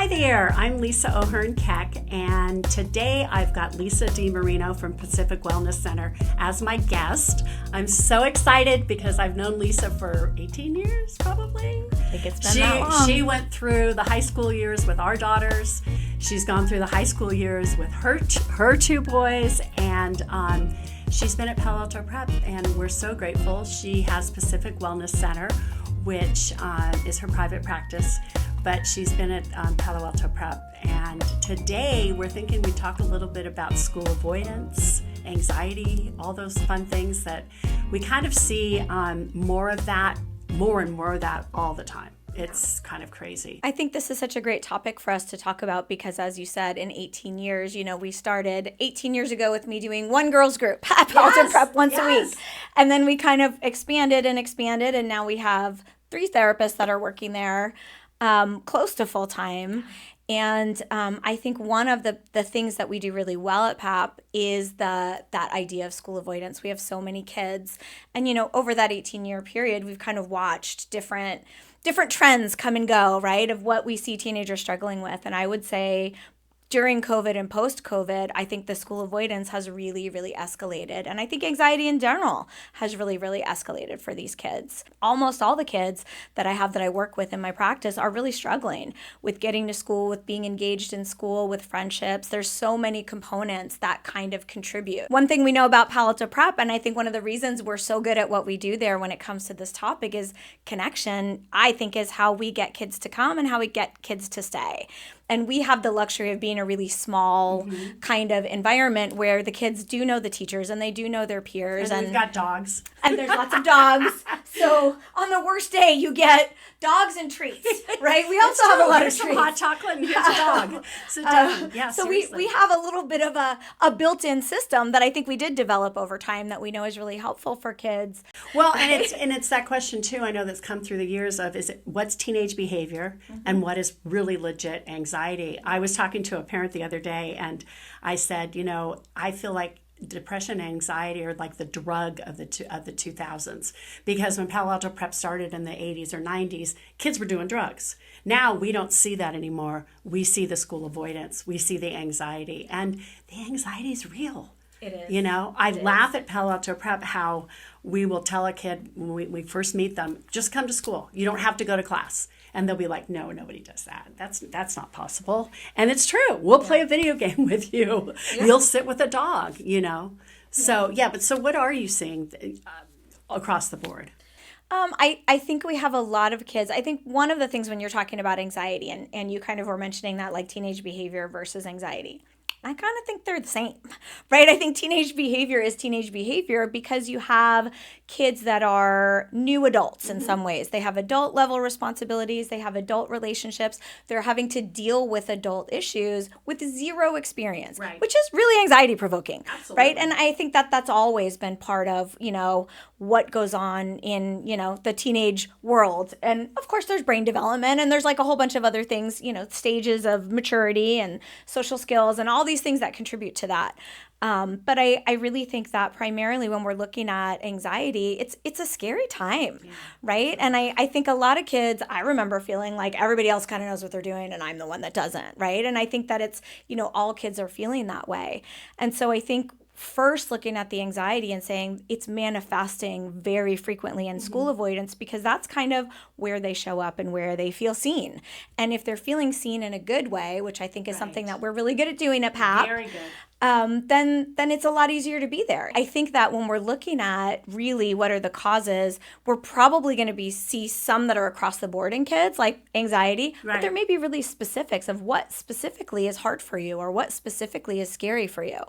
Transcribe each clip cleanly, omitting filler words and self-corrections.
Hi there, I'm Lisa Ohearn-Keck, and today I've got Lisa DiMarino from Pacific Wellness Center as my guest. I'm so excited because I've known Lisa for 18 years, probably. I think it's been that long. She went through the high school years with our daughters. She's gone through the high school years with her two boys, and she's been at Palo Alto Prep, and we're so grateful. She has Pacific Wellness Center, which is her private practice, but she's been at Palo Alto Prep. And today we're thinking we'd talk a little bit about school avoidance, anxiety, all those fun things that we kind of see more and more of that all the time. It's kind of crazy. I think this is such a great topic for us to talk about because, as you said, in 18 years, we started 18 years ago with me doing one girls group at Palo Alto Prep once a week. And then we kind of expanded, and now we have 3 therapists that are working there close to full time. And I think one of the things that we do really well at PAP is that idea of school avoidance. We have so many kids. And, over that 18-year period, we've kind of watched different trends come and go, right, of what we see teenagers struggling with. And I would say during COVID and post-COVID, I think the school avoidance has really, really escalated. And I think anxiety in general has really, really escalated for these kids. Almost all the kids that I work with in my practice are really struggling with getting to school, with being engaged in school, with friendships. There's so many components that kind of contribute. One thing we know about Palo Alto Prep, and I think one of the reasons we're so good at what we do there when it comes to this topic is connection, I think, is how we get kids to come and how we get kids to stay. And we have the luxury of being a really small kind of environment where the kids do know the teachers and they do know their peers. And we've got dogs. And there's lots of dogs. So on the worst day, you get dogs and treats, right? We also have a lot of treats. Some hot chocolate and here's a dog. So we have a little bit of a built-in system that I think we did develop over time that we know is really helpful for kids. Well, and it's that question too, I know that's come through the years of, is it what's teenage behavior and what is really legit anxiety? I was talking to a parent the other day and I said, I feel like depression and anxiety are like the drug of the 2000s, because when Palo Alto Prep started in the 80s or 90s, kids were doing drugs. Now we don't see that anymore. We see the school avoidance. We see the anxiety, and the anxiety is real. It is. I laugh at Palo Alto Prep how we will tell a kid when we first meet them, just come to school. You don't have to go to class. And they'll be like, no, nobody does that. That's not possible. And it's true. We'll play a video game with you. Yeah. You'll sit with a dog, So, so what are you seeing across the board? I think we have a lot of kids. I think one of the things when you're talking about anxiety, and you kind of were mentioning that like teenage behavior versus anxiety, I kind of think they're the same, right? I think teenage behavior is teenage behavior because you have kids that are new adults in some ways. They have adult level responsibilities. They have adult relationships. They're having to deal with adult issues with zero experience, which is really anxiety provoking, right? And I think that that's always been part of, what goes on in, the teenage world. And of course there's brain development and there's like a whole bunch of other things, stages of maturity and social skills and all these things that contribute to that. But I really think that primarily when we're looking at anxiety, it's a scary time, right? And I think a lot of kids, I remember feeling like everybody else kind of knows what they're doing and I'm the one that doesn't, right? And I think that it's, all kids are feeling that way. And so I think first looking at the anxiety and saying it's manifesting very frequently in school avoidance because that's kind of where they show up and where they feel seen. And if they're feeling seen in a good way, which I think is something that we're really good at doing at PAP, very good. Then it's a lot easier to be there. I think that when we're looking at really what are the causes, we're probably going to see some that are across the board in kids, like anxiety, but there may be really specifics of what specifically is hard for you or what specifically is scary for you.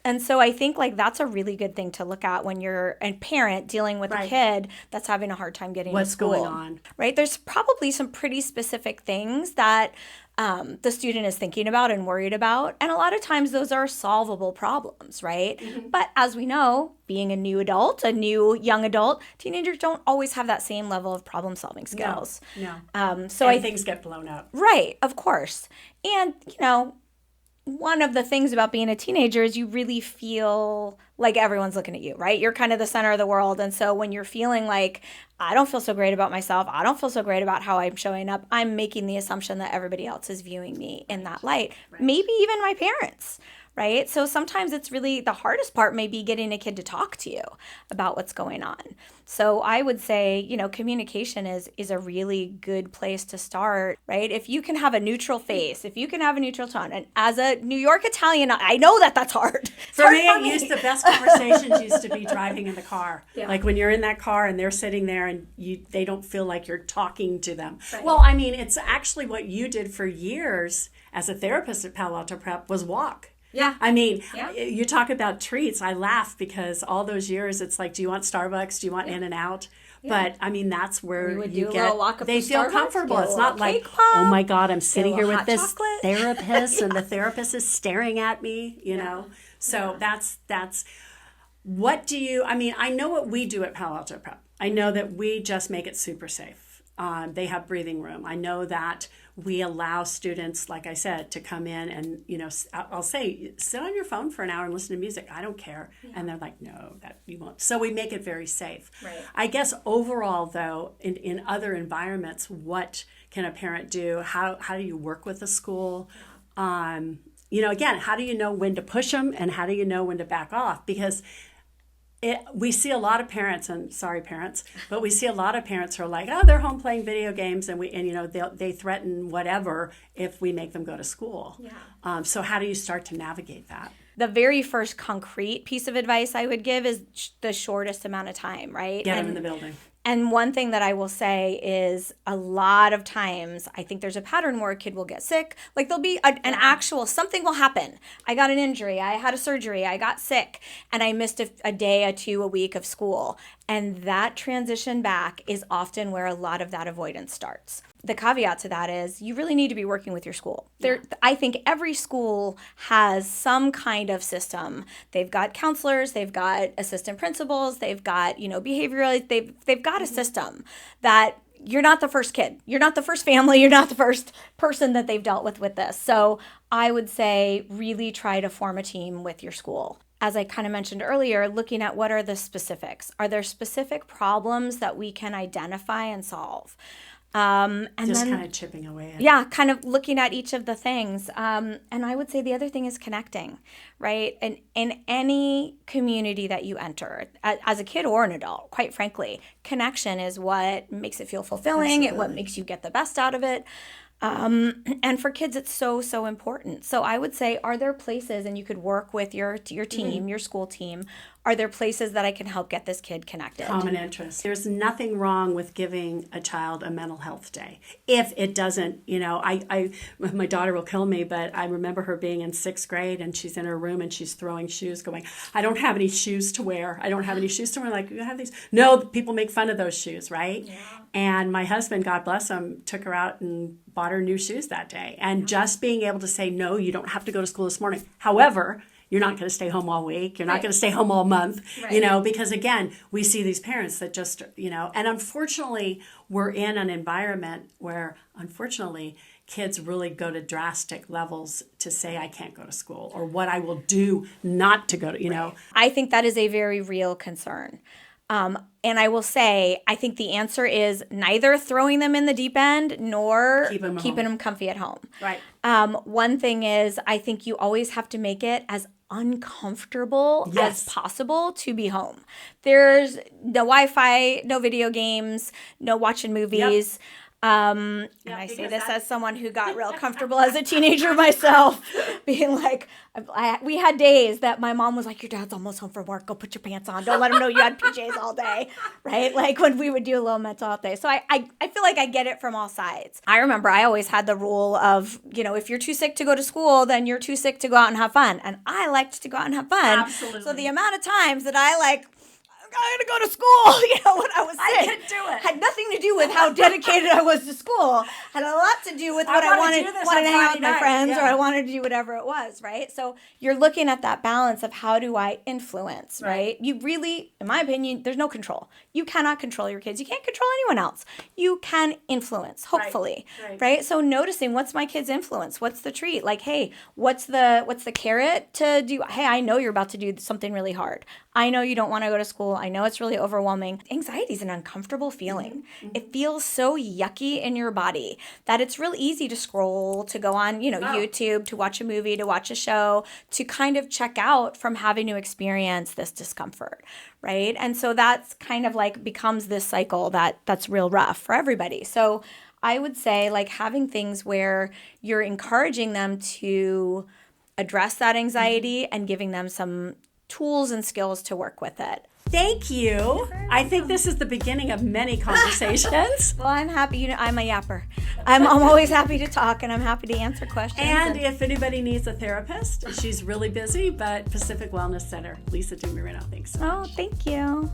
And so I think that's a really good thing to look at when you're a parent dealing with a kid that's having a hard time getting to school. What's going on? Right? There's probably some pretty specific things that the student is thinking about and worried about. And a lot of times those are solvable problems, right? But as we know, being a new adult, a new young adult, teenagers don't always have that same level of problem solving skills. No. So things get blown up. Right, of course. And, one of the things about being a teenager is you really feel like everyone's looking at you, right? You're kind of the center of the world. And so when you're feeling like, I don't feel so great about myself, I don't feel so great about how I'm showing up, I'm making the assumption that everybody else is viewing me in that light. Right. Maybe even my parents, right? So sometimes it's really the hardest part may be getting a kid to talk to you about what's going on. So I would say, you know, communication is a really good place to start, right? If you can have a neutral face, if you can have a neutral tone, and as a New York Italian, I know that that's hard. For me, the best conversations used to be driving in the car. Yeah. Like when you're in that car and they're sitting there and they don't feel like you're talking to them. Right. Well, I mean, it's actually what you did for years as a therapist at Palo Alto Prep was walk. Yeah. I mean, you talk about treats. I laugh because all those years it's like, do you want Starbucks? Do you want In-N-Out? Yeah. But I mean, that's where you get, they feel comfortable. It's not like, oh my God, I'm sitting here with this therapist and the therapist is staring at me, you know? So that's what do you, I mean, I know what we do at Palo Alto Prep. I know that we just make it super safe. They have breathing room. I know that we allow students, like I said, to come in and, you know, I'll say, sit on your phone for an hour and listen to music. I don't care. Yeah. And they're like, no, that you won't. So we make it very safe. Right. I guess overall, though, in other environments, what can a parent do? How do you work with a school? You know, again, how do you know when to push them and how do you know when to back off? Because we see a lot of parents, and sorry parents, but we see a lot of parents who are like, oh, they're home playing video games, and you know they threaten whatever if we make them go to school. Yeah. So how do you start to navigate that? The very first concrete piece of advice I would give is the shortest amount of time, right? Get them in the building. And one thing that I will say is a lot of times I think there's a pattern where a kid will get sick. Like there'll be an actual, something will happen. I got an injury, I had a surgery, I got sick, and I missed a day, a 2, a week of school. And that transition back is often where a lot of that avoidance starts. The caveat to that is you really need to be working with your school. I think every school has some kind of system. They've got counselors, they've got assistant principals, they've got, you know, behavioralists, they've got a system that you're not the first kid. You're not the first family. You're not the first person that they've dealt with this. So I would say really try to form a team with your school. As I kind of mentioned earlier, looking at what are the specifics. Are there specific problems that we can identify and solve? And just then, kind of chipping away at it. Kind of looking at each of the things. And I would say the other thing is connecting, right? And in any community that you enter, as a kid or an adult, quite frankly, connection is what makes it feel fulfilling. It what makes you get the best out of it. And for kids, it's so important. So I would say, are there places, and you could work with your team, your school team, are there places that I can help get this kid connected? Common interest. There's nothing wrong with giving a child a mental health day. If it doesn't, you know, my daughter will kill me, but I remember her being in 6th grade and she's in her room and she's throwing shoes going, I don't have any shoes to wear. I don't have any shoes to wear. Like, you have these? No, people make fun of those shoes, right? Yeah. And my husband, God bless him, took her out and bought her new shoes that day. And just being able to say, no, you don't have to go to school this morning. However, you're not going to stay home all week. You're not going to stay home all month, you know, because again, we see these parents that just, you know, and unfortunately, we're in an environment where unfortunately kids really go to drastic levels to say, I can't go to school or what I will do not to go to, you know. I think that is a very real concern. And I will say, I think the answer is neither throwing them in the deep end nor keeping them comfy at home. Right. One thing is, I think you always have to make it as uncomfortable as possible to be home. There's no Wi-Fi, no video games, no watching movies. And I say this as someone who got real comfortable as a teenager myself, being like, we had days that my mom was like, your dad's almost home from work. Go put your pants on. Don't let him know you had PJs all day, right? Like when we would do a little mental health day. So I feel like I get it from all sides. I remember I always had the rule of, you know, if you're too sick to go to school, then you're too sick to go out and have fun. And I liked to go out and have fun. Absolutely. So the amount of times that I I'm going to go to school. You know, when I was sick. I can do it. Had nothing to do with how dedicated I was to school. Had a lot to do with what I wanted to hang out with my friends, or I wanted to do whatever it was, right? So you're looking at that balance of how do I influence, right? You really, in my opinion, there's no control. You cannot control your kids. You can't control anyone else. You can influence, hopefully, right? So noticing, what's my kid's influence? What's the treat? Like, hey, what's the carrot to do? Hey, I know you're about to do something really hard. I know you don't want to go to school. I know it's really overwhelming. Anxiety is an uncomfortable feeling. Mm-hmm. It feels so yucky in your body that it's real easy to scroll, to go on, YouTube, to watch a movie, to watch a show, to kind of check out from having to experience this discomfort, right? And so that's kind of like becomes this cycle that's real rough for everybody. So I would say like having things where you're encouraging them to address that anxiety and giving them some tools and skills to work with it. Thank you. I think this is the beginning of many conversations. Well, I'm happy. I'm a yapper. I'm always happy to talk, and I'm happy to answer questions. And if anybody needs a therapist, she's really busy, but Pacific Wellness Center, Lisa DiMarino, thanks so much. Oh, thank you.